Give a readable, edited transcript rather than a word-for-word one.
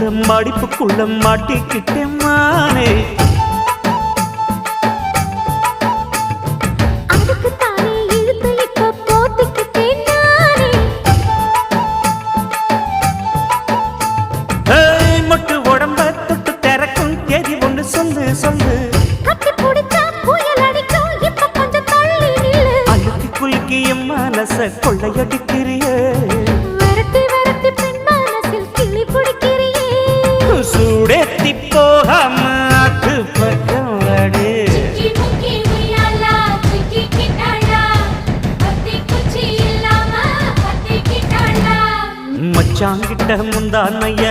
மடிப்புக்குள்ள மாட்டிக்கிட்டேன் மானே. மொட்டு உடம்ப தொட்டு திறக்கும் தேதி ஒன்று சொல்லு சொல்லு. அழுத்தி குலுக்கி என் மனச கொள்ளையடிக்கிறியே. சூடேத்தி போகாம அது பக்கம் அடு. மச்சாங்கிட்ட முந்தானைய